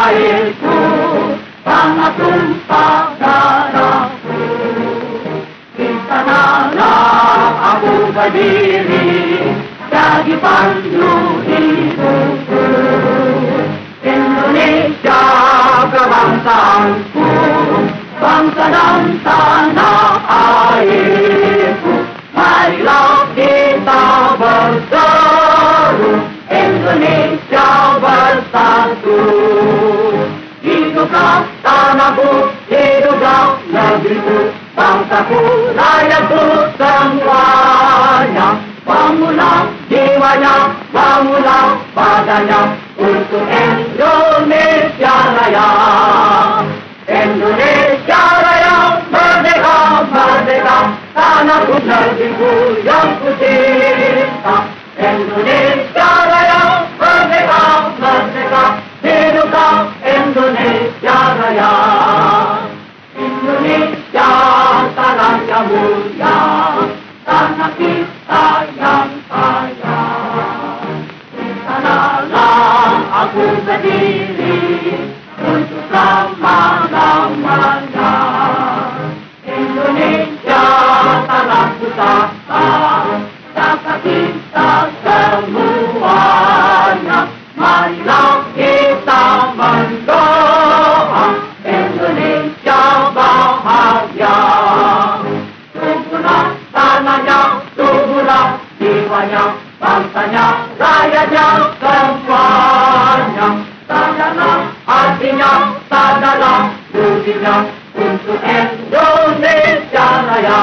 Airku, tanah tumpah darahku. Di sanalah aku berdiri, jadi pandu hidupku. Indonesia kebangsaanku, bangsa dan tanah airku. Marilah kita berseru, Indonesia bersatu. Hiduplah tanahku, hiduplah negeriku, bangsaku, rakyatku semuanya. Bangunlah jiwanya, bangunlah badannya untuk Indonesia Raya. Indonesia Raya, merdeka, merdeka, tanahku, negeriku yang ku cinta. Indonesia Raya, merdeka, merdeka, hiduplah Indonesia Raya. Indonesia tanah yang mulia, tanah kita yang kaya. Di sanalah aku berdiri untuk selama-lamanya. Indonesia tanah pusaka, saka kita semuanya. Marilah kita mendoa Indonesia bahagia. Tubuhlah tanahnya, tubuhlah jiwanya, bangsanya, rakyatnya semuanya. Sadarlah hatinya, sadarlah budinya untuk Indonesia Raya.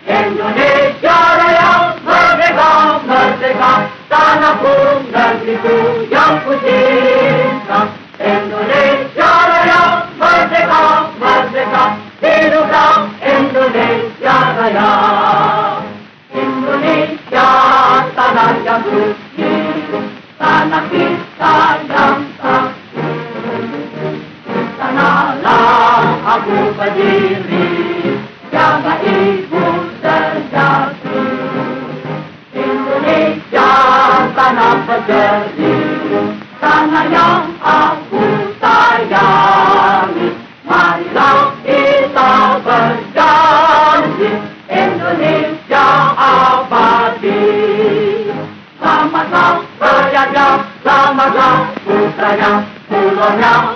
Indonesia Raya, merdeka, merdeka, tanahku, negeriku yang ku cinta. Indonesia Raya, merdeka, merdeka, hiduplah Indonesia Raya. Indonesia tanah yang suci, tanah kita yang sakti. Sanalah aku berdiri, jaga ibu sejati. Indonesia tanah berseri, tanah yang aku sayangi. Marilah kita berjanji, Indonesia abadi. Selamatlah rakyatnya, selamatlah putranya, pulaunya,